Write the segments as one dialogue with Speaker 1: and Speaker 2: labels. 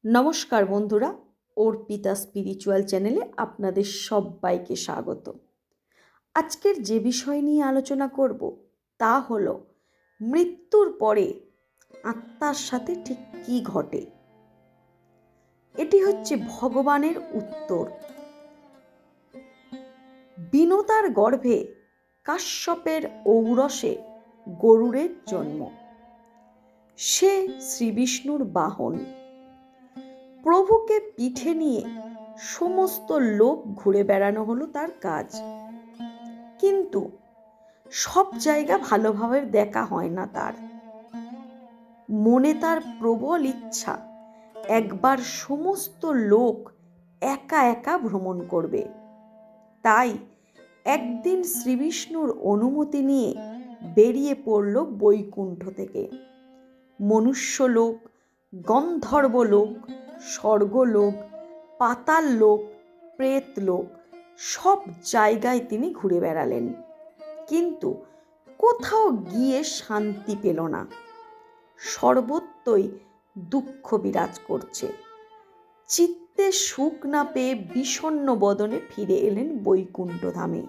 Speaker 1: নমস্কার বন্ধুরা, অর্পিতা স্পিরিচুয়াল চ্যানেলে আপনাদের সবাইকে স্বাগত। আজকের যে বিষয় নিয়ে আলোচনা করব তা হলো মৃত্যুর পরে আত্মার সাথে ঠিক কী ঘটে। এটি হচ্ছে ভগবানের উত্তর। বিনতার গর্ভে কাশ্যপের ঔরসে গরুড়ের জন্ম। সে শ্রীবিষ্ণুর বাহন। প্রভুকে পিঠে নিয়ে সমস্ত লোক ঘুরে বেড়ানো হলো তার কাজ। কিন্তু সব জায়গা ভালোভাবে দেখা হয় না তার। মনে তার প্রবল ইচ্ছা একবার সমস্ত লোক একা একা ভ্রমণ করবে। তাই একদিন শ্রীবিষ্ণুর অনুমতি নিয়ে বেরিয়ে পড়ল বৈকুণ্ঠ থেকে। মনুষ্যলোক, গন্ধর্বলোক, স্বর্গলোক, পাতাল লোক, প্রেতলোক সব জায়গায় তিনি ঘুরে বেড়ালেন, কিন্তু কোথাও গিয়ে শান্তি পেল না। সর্বত্রই দুঃখ বিরাজ করছে। চিত্তে সুখ না পেয়ে বিষণ্ণ বদনে ফিরে এলেন বৈকুণ্ঠ ধামে।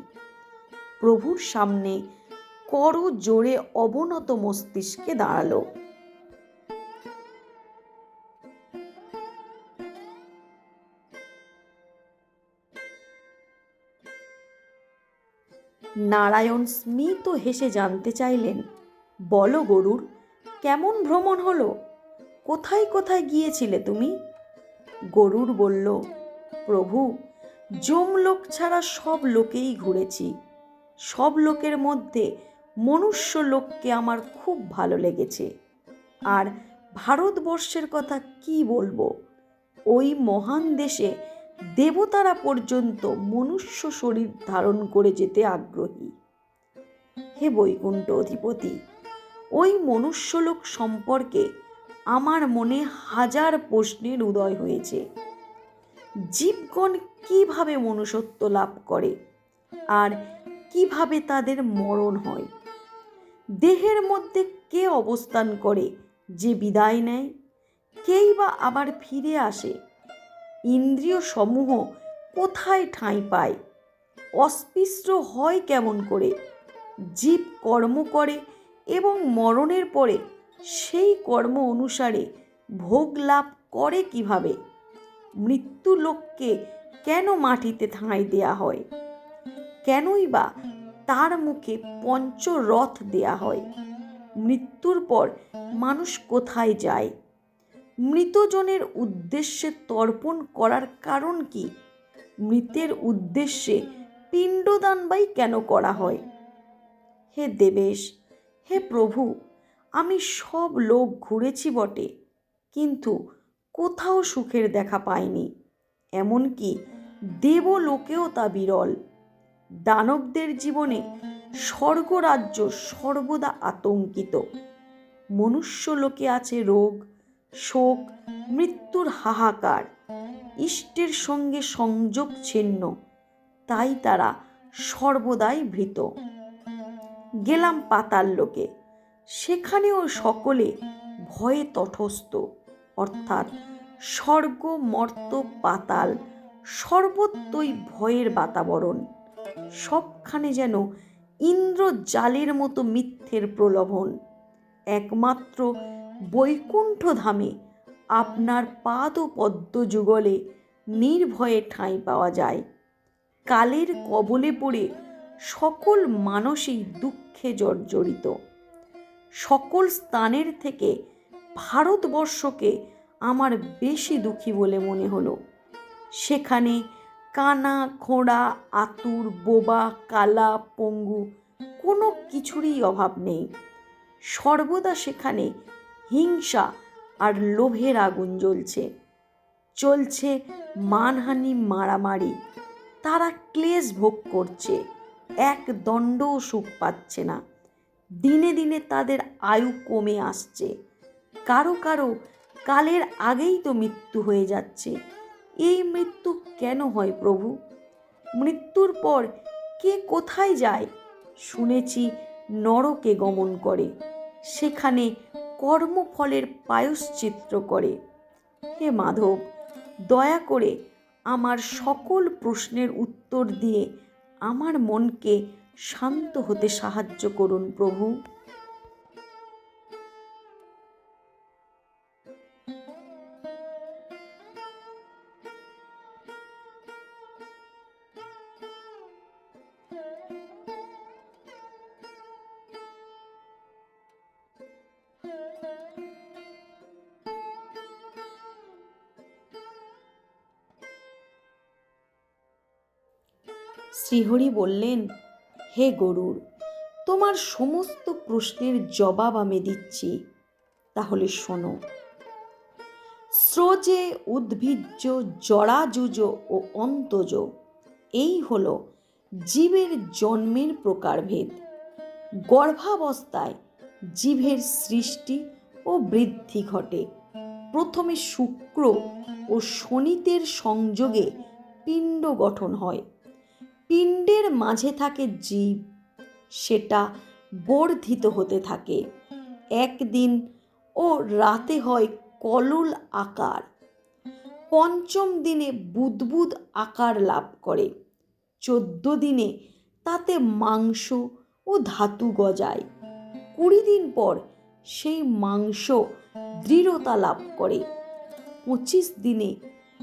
Speaker 1: প্রভুর সামনে কর জোরে অবনত মস্তিষ্কে দাঁড়ালো। নারায়ণ স্মিত হেসে জানতে চাইলেন, বলো গরুর, কেমন ভ্রমণ হলো? কোথায় কোথায় গিয়েছিলে তুমি? গরুর বলল, প্রভু, যমলোক ছাড়া সব লোকেই ঘুরেছি। সব লোকের মধ্যে মনুষ্য লোককে আমার খুব ভালো লেগেছে। আর ভারতবর্ষের কথা কি বলবো, ওই মহান দেশে দেবতারা পর্যন্ত মনুষ্য শরীর ধারণ করে যেতে আগ্রহী। হে বৈকুণ্ঠ অধিপতি, ওই মনুষ্যলোক সম্পর্কে আমার মনে হাজার প্রশ্নের উদয় হয়েছে। জীবগণ কিভাবে মনুষ্যত্ব লাভ করে আর কিভাবে তাদের মরণ হয়? দেহের মধ্যে কে অবস্থান করে যে বিদায় নেয়? কেই বা আবার ফিরে আসে? ইন্দ্রিয় সমূহ কোথায় ঠাঁই পায়? অস্পৃশ্য হয় কেমন করে? জীব কর্ম করে এবং মরণের পরে সেই কর্ম অনুসারে ভোগ লাভ করে কিভাবে? মৃত্যু লোককে কেন মাটিতে ঠাঁই দেয়া হয়? কেনই বা তার মুখে পঞ্চরথ দেয়া হয়? মৃত্যুর পর মানুষ কোথায় যায়? মৃতজনের উদ্দেশ্যে তর্পণ করার কারণ কি? মৃতের উদ্দেশ্যে পিণ্ডদান বাই কেন করা হয়? হে দেবেশ, হে প্রভু, আমি সব লোক ঘুরেছি বটে, কিন্তু কোথাও সুখের দেখা পাইনি। এমনকি দেবলোকেও তা বিরল। দানবদের জীবনে স্বর্গরাজ্য সর্বদা আতঙ্কিত। মনুষ্য লোকে আছে রোগ, শোক, মৃত্যুর হাহাকার। ইষ্টের সঙ্গে সংযোগ ছিন্ন, তাই তারা সর্বদাই ভীত। গেলাম পাতাল লোকে, সেখানেও সকলে ভয়ে তটস্থ। অর্থাৎ স্বর্গ, মর্ত, পাতাল সর্বত্রই ভয়ের বাতাবরণ। সবখানে যেন ইন্দ্রজালের মতো মিথ্যের প্রলোভন। একমাত্র বৈকুণ্ঠ ধামে আপনার পাদ পদ্ম যুগলে নির্ভয়ে ঠাঁই পাওয়া যায়। কালের কবলে পড়ে সকল মানুষই দুঃখে জর্জরিত। সকল স্থানের থেকে ভারতবর্ষকে আমার বেশি দুঃখী বলে মনে হলো। সেখানে কানা, খোঁড়া, আতুর, বোবা, কালা, পঙ্গু কোনো কিছুরই অভাব নেই। সর্বদা সেখানে হিংসা আর লোভের আগুন জ্বলছে। চলছে মানহানি, মারামারি। তারা ক্লেশ ভোগ করছে, এক দণ্ডও সুখ পাচ্ছে না। দিনে দিনে তাদের আয়ু কমে আসছে। কারো কারো কালের আগেই তো মৃত্যু হয়ে যাচ্ছে। এই মৃত্যু কেন হয় প্রভু? মৃত্যুর পর কে কোথায় যায়? শুনেছি নরকে গমন করে, সেখানে কর্মফলের প্রায়শ্চিত্ত করে। হে মাধব, দয়া করে আমার সকল প্রশ্নের উত্তর দিয়ে আমার মনকে শান্ত হতে সাহায্য করুন প্রভু। শ্রীহরি বললেন, হে গরুড়, তোমার সমস্ত প্রশ্নের জবাব আমি দিচ্ছি, তাহলে শোনো। স্রোজে, উদ্ভিজ্জ, জরাজুজ ও অন্তজ, এই হলো জীবের জন্মের প্রকারভেদ। গর্ভাবস্থায় জীবের সৃষ্টি ও বৃদ্ধি ঘটে। প্রথমে শুক্র ও শনিতের সংযোগে পিণ্ড গঠন হয়। পিণ্ডের মাঝে থাকে জীব, সেটা বর্ধিত হতে থাকে। একদিন ও রাতে হয় কলল আকার। পঞ্চম দিনে বুদ্বুদ আকার লাভ করে। 14 দিনে তাতে মাংস ও ধাতু গজায়। 20 দিন পর সেই মাংস দৃঢ়তা লাভ করে। 25 দিনে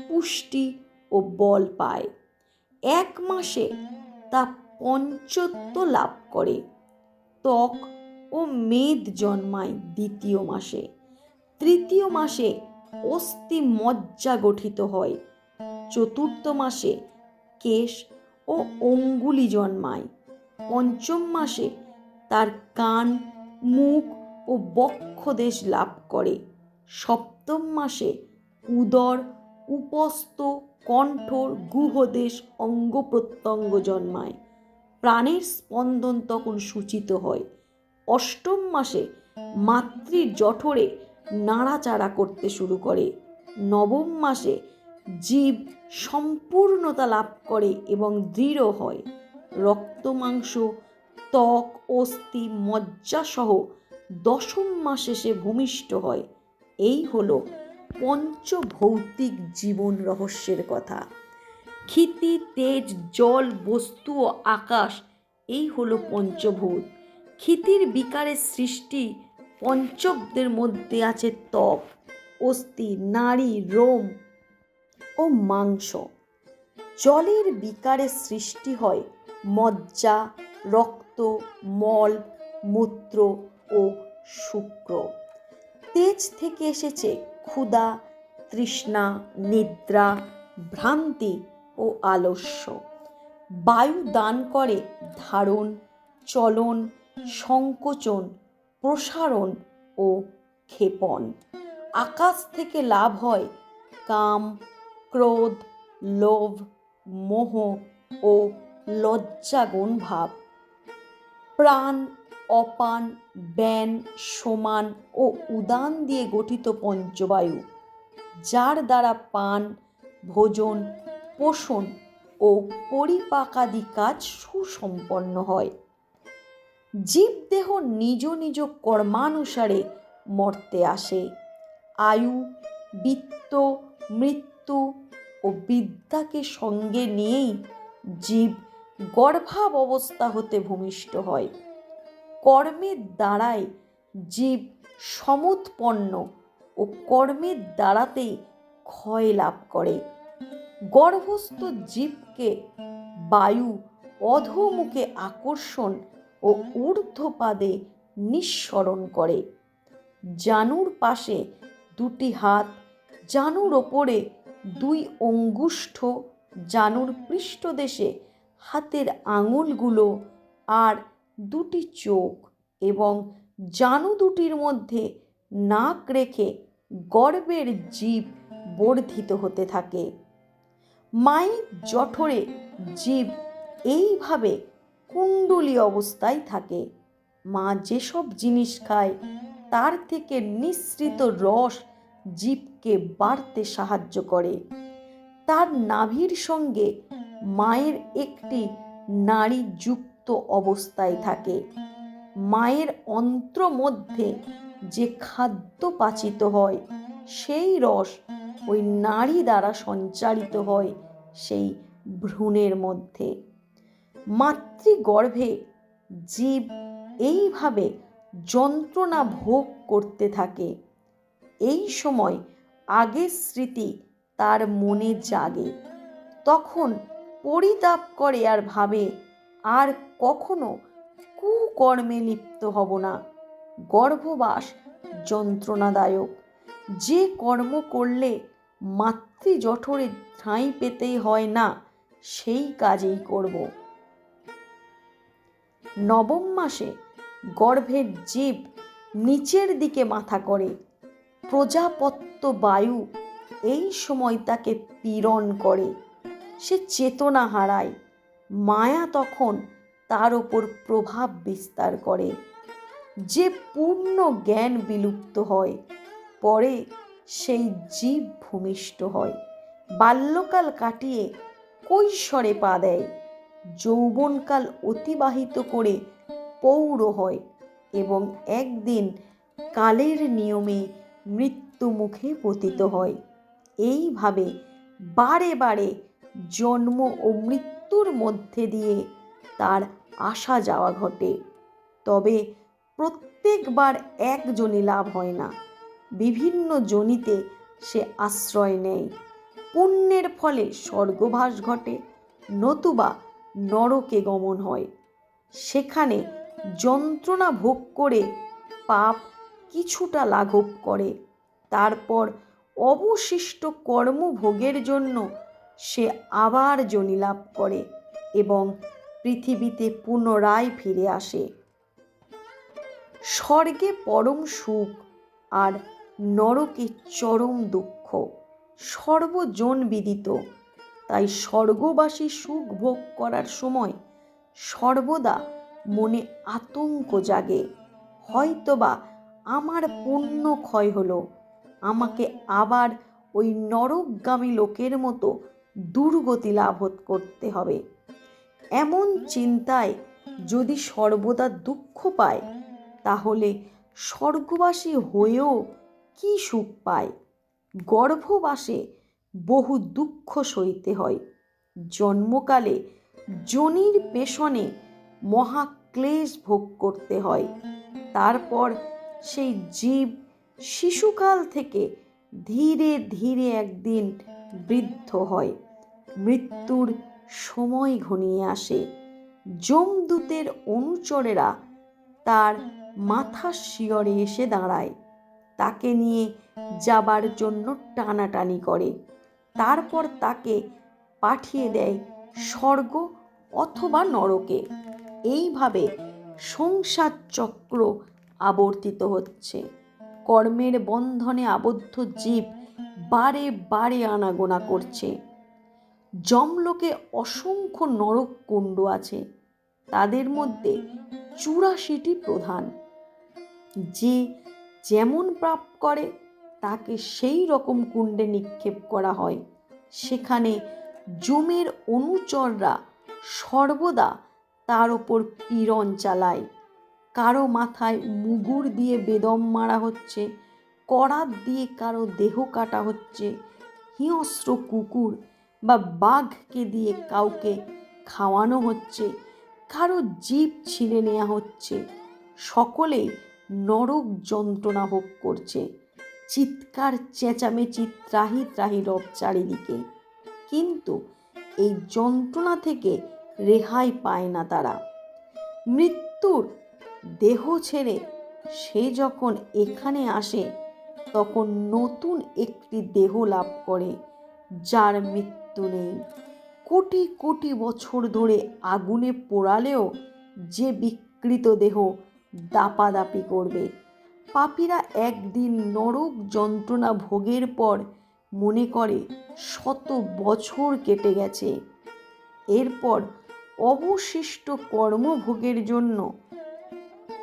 Speaker 1: পুষ্টি ও বল পায়। 1 মাসে তা পঞ্চত্ব লাভ করে। ত্বক ও মেদ জন্মায় 2য় মাসে। 3য় মাসে অস্থি মজ্জা গঠিত হয়। 4র্থ মাসে কেশ ও অঙ্গুলি জন্মায়। 5ম মাসে তার কান, মুখ ও বক্ষদেশ লাভ করে। 7ম মাসে উদর, উপস্থ, কণ্ঠ, গুহদেশ, অঙ্গ প্রত্যঙ্গ জন্মায়। প্রাণের স্পন্দন তখন সূচিত হয়। 8ম মাসে মাতৃ জঠরে নাড়াচাড়া করতে শুরু করে। 9ম মাসে জীব সম্পূর্ণতা লাভ করে এবং দৃঢ় হয়। রক্ত, মাংস, ত্বক, অস্থি, মজ্জা সহ 10ম মাসে সে ভূমিষ্ঠ হয়। এই হলো পঞ্চভৌতিক জীবন রহস্যের কথা। ক্ষিতি, তেজ, জল, বস্তু ও আকাশ, এই হলো পঞ্চভূত। ক্ষিতির বিকারের সৃষ্টি পঞ্চকদের মধ্যে আছে ত্বক, অস্থি, নাড়ি, রোম ও মাংস। জলের বিকারের সৃষ্টি হয় মজ্জা, রক্ত, মল, মূত্র ও শুক্র। তেজ থেকে এসেছে ক্ষুধা, তৃষ্ণা, নিদ্রা, ভ্রান্তি ও আলস্য। বায়ু দান করে ধারণ, চলন, সংকোচন, প্রসারণ ও ক্ষেপণ। আকাশ থেকে লাভ হয় কাম, ক্রোধ, লোভ, মোহ ও লজ্জাগুণ ভাব। প্রাণ, অপান, ব্যান, সমান ও উদান দিয়ে গঠিত পঞ্চবায়ু, যার দ্বারা পান, ভোজন, পোষণ ও পরিপাকাদি কাজ সুসম্পন্ন হয়। জীবদেহ নিজ নিজ কর্মানুসারে মর্তে আসে। আয়ু, বিত্ত, মৃত্যু ও বিদ্যাকে সঙ্গে নিয়েই জীব গর্ভাবস্থা হতে ভূমিষ্ঠ হয়। কর্মের দ্বারাই জীব সমুৎপন্ন ও কর্মের দ্বারাতেই ক্ষয় লাভ করে। গর্ভস্থ জীবকে বায়ু অধোমুখে আকর্ষণ ও ঊর্ধ্বপাদে নিঃসরণ করে। জানুর পাশে 2টি হাত, জানুর ওপরে 2 অঙ্গুষ্ঠ, জানুর পৃষ্ঠদেশে হাতের আঙুলগুলো আর 2টি চোখ এবং জানু দুটির মধ্যে নাক রেখে গর্ভের জীব বর্ধিত হতে থাকে। মায়ের জঠরে জীব এইভাবে কুণ্ডলী অবস্থায় থাকে। মা যেসব জিনিস খায় তার থেকে নিঃসৃত রস জীবকে বাড়তে সাহায্য করে। তার নাভির সঙ্গে মায়ের একটি নাড়ি যুক্ত অবস্থায় থাকে। মায়ের অন্ত্র মধ্যে যে খাদ্য পাচিত হয় সেই রস ওই নাড়ি দ্বারা সঞ্চারিত হয় সেই ভ্রূণের মধ্যে। মাতৃগর্ভে জীব এইভাবে যন্ত্রণা ভোগ করতে থাকে। এই সময় আগের স্মৃতি তার মনে জাগে। তখন পরিতাপ করে আর ভাবে, আর কখনো কুকর্মে লিপ্ত হব না। গর্ভবাস যন্ত্রণাদায়ক। যে কর্ম করলে মাতৃজঠরে ঠাঁই পেতেই হয় না, সেই কাজেই করব। নবম মাসে গর্ভের জীব নিচের দিকে মাথা করে। প্রজাপত্য বায়ু এই সময় তাকে পীড়ন করে। সে চেতনা হারায়। মায়া তখন তার ওপর প্রভাব বিস্তার করে। যে পূর্ণ জ্ঞান বিলুপ্ত হয়, পরে সেই জীব ভূমিষ্ঠ হয়। বাল্যকাল কাটিয়ে কৈশোরে পা দেয়। যৌবনকাল অতিবাহিত করে পৌর হয় এবং একদিন কালের নিয়মে মৃত্যু মুখে পতিত হয়। এইভাবে বারে বারে জন্ম ও মৃত্যুর মধ্যে দিয়ে তার আসা যাওয়া ঘটে। তবে প্রত্যেকবার এক যোনি লাভ হয় না, বিভিন্ন যোনিতে সে আশ্রয় নেয়। পুণ্যের ফলে স্বর্গবাস ঘটে, নতুবা নরকে গমন হয়। সেখানে যন্ত্রণা ভোগ করে পাপ কিছুটা লাঘব করে। তারপর অবশিষ্ট কর্মভোগের জন্য সে আবার যোনি লাভ করে এবং পৃথিবীতে পুনরায় ফিরে আসে। স্বর্গে পরম সুখ আর নরকে চরম দুঃখ সর্বজন বিদিত। তাই স্বর্গবাসী সুখ ভোগ করার সময় সর্বদা মনে আতঙ্ক জাগে। হয়তোবা আমার পুণ্য ক্ষয় হলো, আমাকে আবার ওই নরকগামী লোকের মতো দুর্গতি লাভ করতে হবে। এমন চিন্তায় যদি সর্বদা দুঃখ পায়, তাহলে স্বর্গবাসী হয়েও কি সুখ পায়? গর্ভবাসে বহু দুঃখ সইতে হয়। জন্মকালে যোনির পেছনে মহাক্লেশ ভোগ করতে হয়। তারপর সেই জীব শিশুকাল থেকে ধীরে ধীরে একদিন বৃদ্ধ হয়। মৃত্যুর সময় ঘনিয়ে আসে। যমদূতের অনুচরেরা তার মাথার শিয়রে এসে দাঁড়ায়। তাকে নিয়ে যাবার জন্য টানাটানি করে। তারপর তাকে পাঠিয়ে দেয় স্বর্গ অথবা নরকে। এইভাবে সংসার চক্র আবর্তিত হচ্ছে। কর্মের বন্ধনে আবদ্ধ জীব বারে বারে আনাগোনা করছে। যমলোকে অসংখ্য নরক কুণ্ড আছে। তাদের মধ্যে 84টি প্রধান। যে যেমন পাপ করে তাকে সেই রকম কুণ্ডে নিক্ষেপ করা হয়। সেখানে যমের অনুচররা সর্বদা তার ওপর পীড়ন চালায়। কারো মাথায় মুগুর দিয়ে বেদম মারা হচ্ছে, করাত দিয়ে কারো দেহ কাটা হচ্ছে, হিংস্র কুকুর বা বাঘকে দিয়ে কাউকে খাওয়ানো হচ্ছে, কারো জিভ ছিঁড়ে নেওয়া হচ্ছে। সকলেই নরক যন্ত্রণা ভোগ করছে। চিৎকার চেঁচামেচি ত্রাহি ত্রাহি রব চারিদিকে। কিন্তু এই যন্ত্রণা থেকে রেহাই পায় না তারা। মৃত্যুর দেহ ছেড়ে সে যখন এখানে আসে, তখন নতুন একটি দেহ লাভ করে, যার মৃত্যু নেই। কোটি কোটি বছর ধরে আগুনে পোড়ালেও যে বিকৃত দেহ দাপাদাপি করবে। পাপীরা একদিন নরক যন্ত্রণা ভোগের পর মনে করে 100 বছর কেটে গেছে। এরপর অবশিষ্ট কর্মভোগের জন্য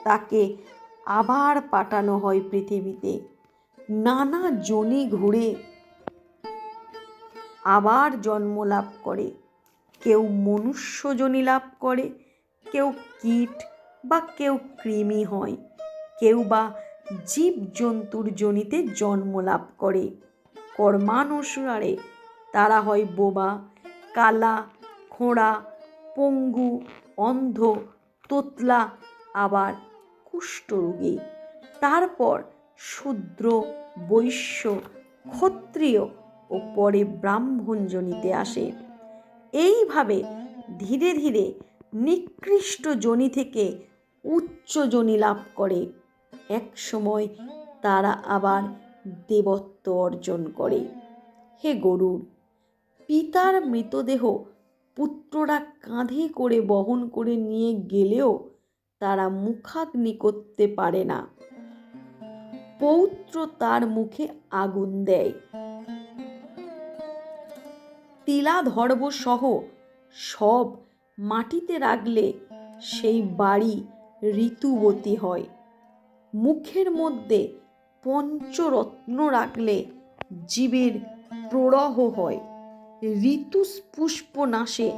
Speaker 1: তাকে আবার পাঠানো হয় পৃথিবীতে। নানা যোনি ঘুরে আবার জন্ম লাভ করে। কেউ মনুষ্য যোনি লাভ করে, কেউ কীট বা কেউ কৃমি হয়, কেউ বা জীবজন্তুর যোনিতে জন্ম লাভ করে। কর্মানুসারে তারা হয় বোবা, কালা, খোঁড়া, পঙ্গু, অন্ধ, তোতলা, আবার কুষ্ঠরোগী। তারপর শূদ্র, বৈশ্য, ক্ষত্রিয় ও পরে ব্রাহ্মণ যোনিতে আসে। এইভাবে ধীরে ধীরে নিকৃষ্ট যোনি থেকে উচ্চ যোনি লাভ করে। এক সময় তারা আবার দেবত্ব অর্জন করে। হে গরুড়, পিতার মৃতদেহ পুত্ররা কাঁধে করে বহন করে নিয়ে গেলেও তারা মুখাগ্নি করতে পারে না। পৌত্র তার মুখে আগুন দেয়। তিলাধর্ব সহ সব মাটিতে রাখলে সেই বাড়ি ঋতুবতী হয়। মুখের মধ্যে পঞ্চরত্ন রাখলে জীবের প্ররহ হয়। ঋতুপুষ্প নাশে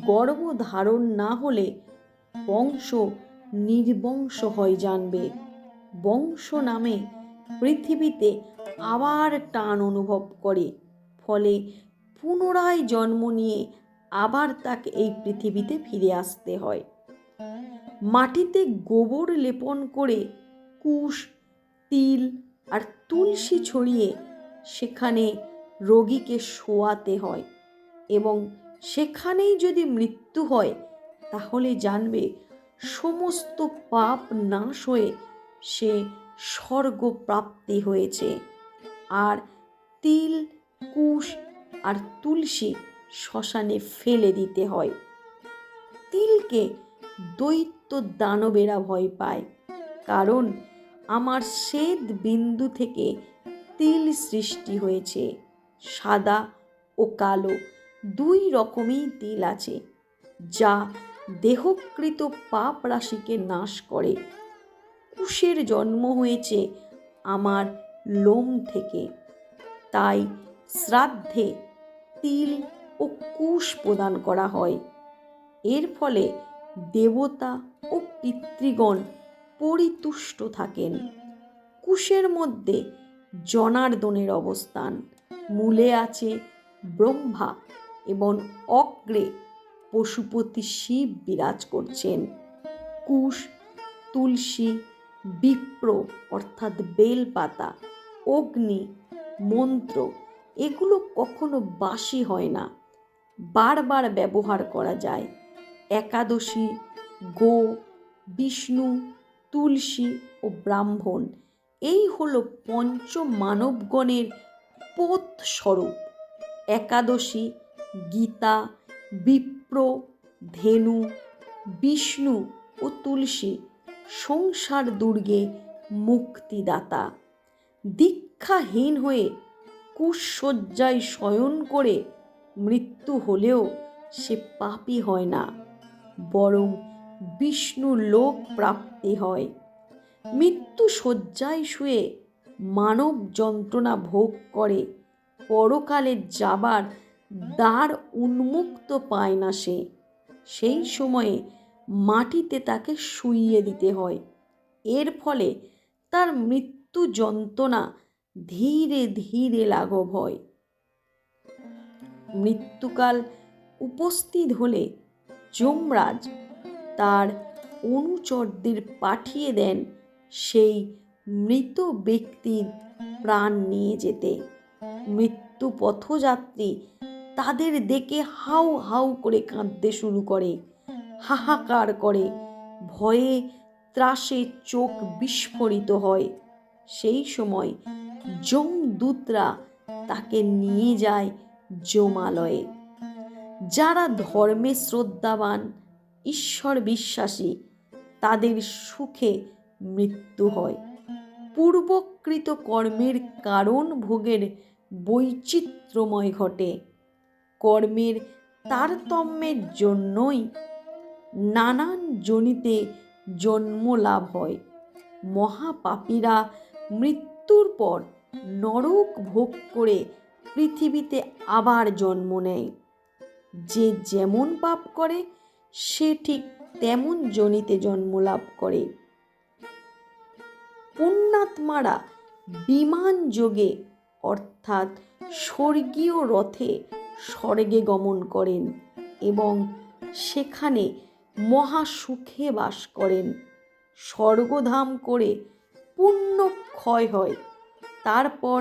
Speaker 1: গর্ভ ধারণ না হলে বংশ নির্বংশ হয় জানবে। বংশ নামে পৃথিবীতে আবার টান অনুভব করে, ফলে পুনরায় জন্ম নিয়ে আবার তাকে এই পৃথিবীতে ফিরে আসতে হয়। মাটিতে গোবর লেপন করে কুশ, তিল আর তুলসী ছড়িয়ে সেখানে রোগীকে শোয়াতে হয় এবং সেখানেই যদি মৃত্যু হয় তাহলে জানবে সমস্ত পাপ নাশ হয়ে সে স্বর্গ প্রাপ্তি হয়েছে। আর তিল, কুশ আর তুলসী শ্মশানে ফেলে দিতে হয়। তিলকে দৈত্য দানবেরা ভয় পায়, কারণ আমার শ্বেত বিন্দু থেকে তিল সৃষ্টি হয়েছে। সাদা ও কালো দুই রকমই তিল আছে, যা দেহকৃত পাপ রাশিকে নাশ করে। কুশের জন্ম হয়েছে আমার লোম থেকে, তাই শ্রাদ্ধে তিল ও কুশ প্রদান করা হয়। এর ফলে দেবতা ও পিতৃগণ পরিতুষ্ট থাকেন। কুশের মধ্যে জনার্দনের অবস্থান, মূলে আছে ব্রহ্মা এবং অগ্রে পশুপতি শিব বিরাজ করছেন। কুশ, তুলসী, বিপ্র অর্থাৎ বেলপাতা, অগ্নি, মন্ত্র এগুলো কখনো বাসি হয় না, বারবার ব্যবহার করা যায়। একাদশী, গো, বিষ্ণু, তুলসী ও ব্রাহ্মণ এই হলো পঞ্চ মানবগণের পোত স্বরূপ। একাদশী, গীতা, বিপ্র, ধেনু, বিষ্ণু ও তুলসী সংসার দুর্গে মুক্তিদাতা। দীক্ষাহীন হয়ে কুশয্যায় শয়ন করে মৃত্যু হলেও সে পাপী হয় না, বরং বিষ্ণু লোক প্রাপ্তি হয়। মৃত্যু শয্যায় শুয়ে মানব যন্ত্রণা ভোগ করে পরকালে যাবার দ্বার উন্মুক্ত পায় না সে। সেই সময়ে মাটিতে তাকে শুইয়ে দিতে হয়। এর ফলে তার মৃত্যু যন্ত্রণা ধীরে ধীরে লাঘব হয়। মৃত্যুকাল উপস্থিত হলে যমরাজ তার অনুচরদের পাঠিয়ে দেন সেই মৃত ব্যক্তির প্রাণ নিয়ে যেতে। মৃত্যু পথযাত্রী তাদের দেখে হাউ হাউ করে কাঁদতে শুরু করে, হাহাকার করে, ভয়ে ত্রাসে চোখ বিস্ফোরিত হয়। সেই সময় যমদূতরা তাকে নিয়ে যায় যমালয়ে। যারা ধর্মে শ্রদ্ধাবান, ঈশ্বর বিশ্বাসী, তাদের সুখে মৃত্যু হয়। পূর্বকৃত কর্মের কারণ ভোগের বৈচিত্র্যময় ঘটে। কর্মের তারতম্যের জন্যই নানান যোনিতে জন্ম লাভ হয়। মহাপাপীরা মৃত্যুর পর নরক ভোগ করে পৃথিবীতে আবার জন্ম নেয়। যে যেমন পাপ করে সে ঠিক তেমন যোনিতে জন্ম লাভ করে। পুণ্যাত্মারা বিমান যোগে অর্থাৎ অর্থাৎ স্বর্গীয় রথে স্বর্গে গমন করেন এবং সেখানে মহাসুখে বাস করেন। স্বর্গধাম করে পুণ্য ক্ষয় হয়, তারপর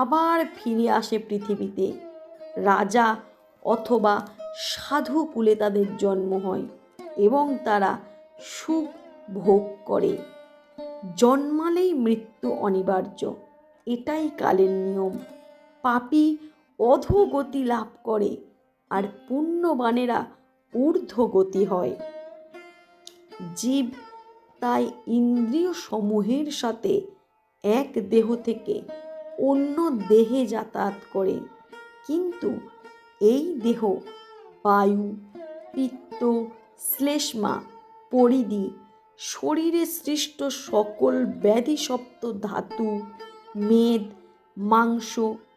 Speaker 1: আবার ফিরে আসে পৃথিবীতে। রাজা অথবা সাধু কুলে তাদের জন্ম হয় এবং তারা সুখ ভোগ করে। জন্মালেই মৃত্যু অনিবার্য, এটাই কালের নিয়ম। পাপী অধোগতি লাভ করে আর পুণ্যবানেরা ঊর্ধ্বগতি হয়। জীব তাই ইন্দ্রিয় সমূহের সাথে এক দেহ থেকে অন্য দেহে যাতায়াত করে, কিন্তু এই দেহ বায়ু, পিত্ত, শ্লেষ্মা, পরিধি, শরীরে সৃষ্ট সকল ব্যাধিসপ্ত ধাতু, মেদ, মাংস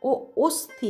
Speaker 1: ও অস্থি